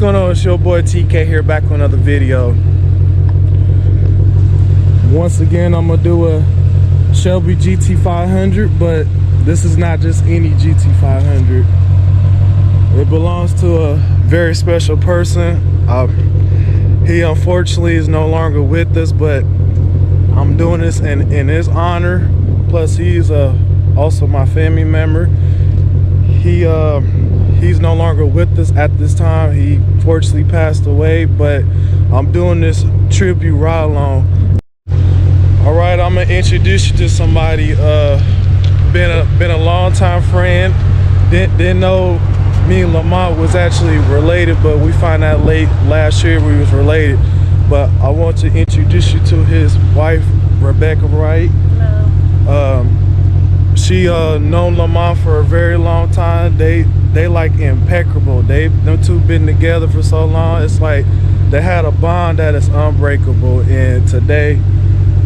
going on? It's your boy TK here, back with another video. Once again, I'm gonna do a Shelby GT500, but this is not just any GT500. It belongs to a very special person. He unfortunately is no longer with us, but I'm doing this in his honor. Plus, he's also my family member. He's no longer with us at this time. He fortunately passed away, but I'm doing this tribute ride along. All right, I'm gonna introduce you to somebody. Been a long time friend. Didn't know me and Lamont was actually related, but we found out late last year we was related. But I want to introduce you to his wife, Rebeeca Wright. Hello. She known Lamont for a very long time. They like impeccable. Them two been together for so long. It's like they had a bond that is unbreakable. And today,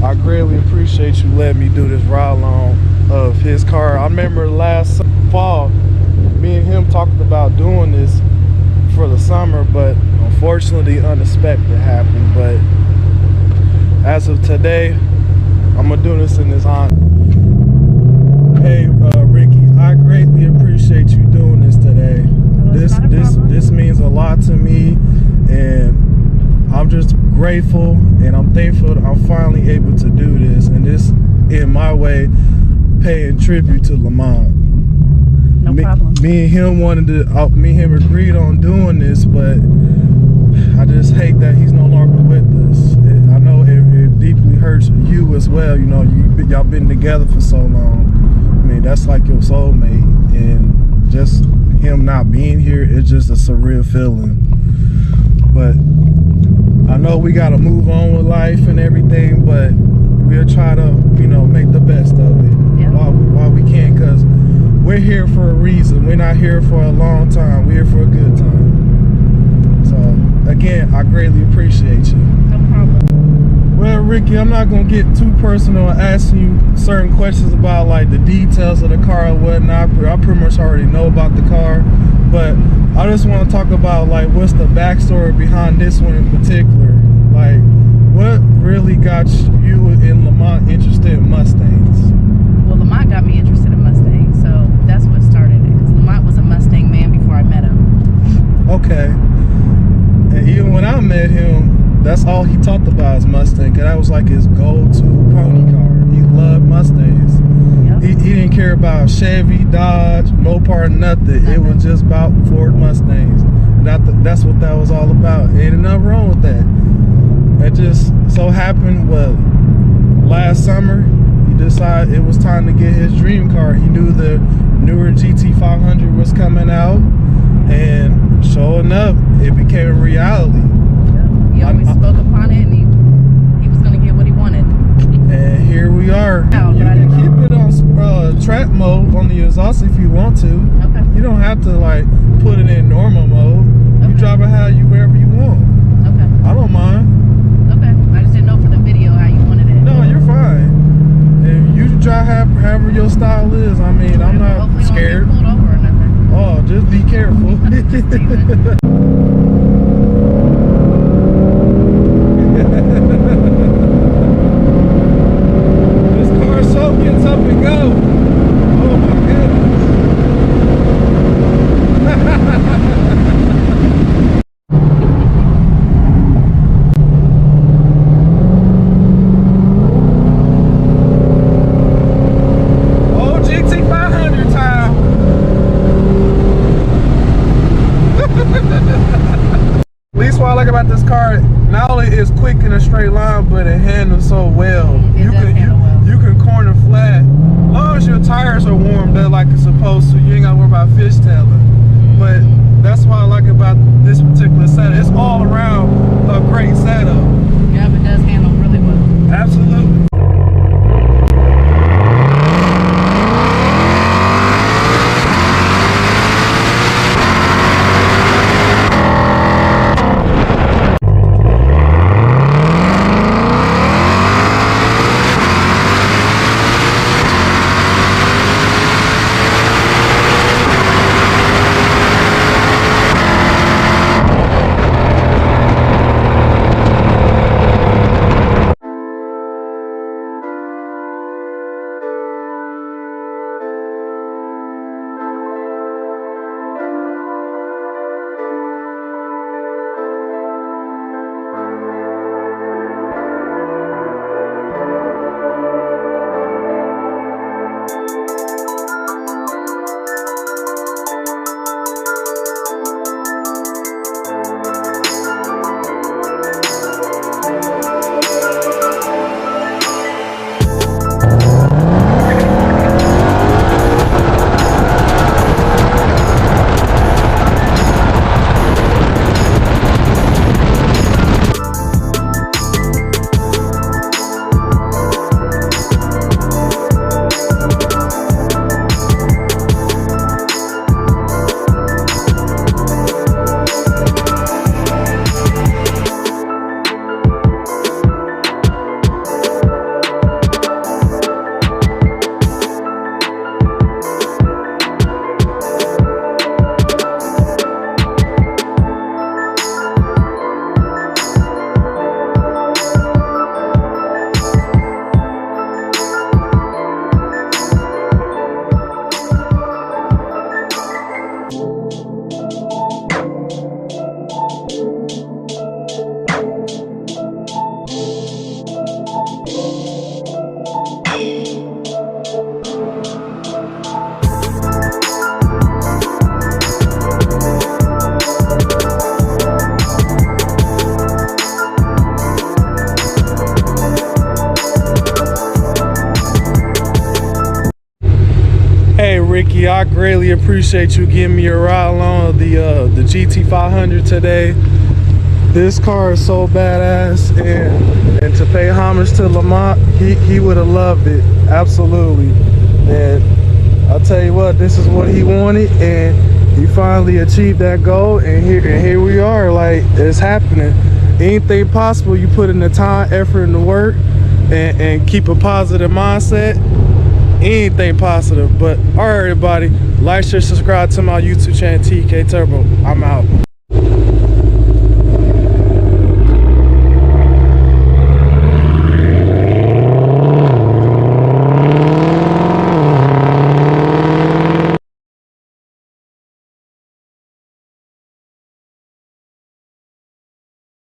I greatly appreciate you letting me do this ride along of his car. I remember last fall, me and him talked about doing this for the summer, but unfortunately unexpected happened. But as of today, I'm gonna do this in his honor. Hey Ricky, I greatly appreciate you doing this today. This means a lot to me, and I'm just grateful and I'm thankful that I'm finally able to do this, and this in my way paying tribute to Lamont. No problem. Me and him agreed on doing this, but I just hate that he's no longer with us. I know it deeply hurts you as well. You know, y'all been together for so long. I mean, that's like your soulmate, and just him not being here, it's just a surreal feeling. But I know we gotta move on with life and everything, but we'll try to, make the best of it. Yeah. while we can, because we're here for a reason. We're not here for a long time. We're here for a good time. So again, I greatly appreciate you. No problem. Well, Ricky, I'm not gonna get too personal and asking you certain questions about like the details of the car and whatnot. I pretty much already know about the car, but I just want to talk about like what's the backstory behind this one in particular. Like, what really got you and Lamont interested in Mustangs? Well, Lamont got me interested in Mustangs, so that's what started it. Because Lamont was a Mustang man before I met him. Okay. And even when I met him, that's all he talked about is Mustang, because that was like his go-to pony car. He loved Mustangs. Yep. He didn't care about Chevy, Dodge, Mopar, nothing. It was just about Ford Mustangs. That's what that was all about. Ain't nothing wrong with that. It just so happened, last summer, he decided it was time to get his dream car. He knew the newer GT500 was coming out, and sure enough, it became a reality. He always spoke upon it, and he was going to get what he wanted. And here we are. You can keep it on track mode on the exhaust if you want to. Okay. You don't have to like put it in normal mode. Okay. You drive it wherever you want. Okay. I don't mind. Okay. I just didn't know for the video how you wanted it. No, you're fine. If you drive however your style is, I mean, I'm not Hopefully scared. Don't get pulled over or nothing. Oh, just be careful. This car so gets up and go. Oh my goodness. Oh, GT500 time. At least what I like about this car, not only is quick in a straight line, but it handles so well. You can corner flat. As long as your tires are warmed up like it's supposed to, you ain't gotta worry about fishtailing. But that's what I like about this particular setup. It's all around a great setup. Yeah, it does handle really well. Absolutely. Hey Ricky, I greatly appreciate you giving me a ride along the GT500 today. This car is so badass, and to pay homage to Lamont, he would have loved it, absolutely. And I'll tell you what, this is what he wanted, and he finally achieved that goal, and here we are. Like, it's happening. Anything possible, you put in the time, effort, and the work, and keep a positive mindset. Anything positive. But all right, everybody, like, share, subscribe to my YouTube channel, TK Turbo. I'm out.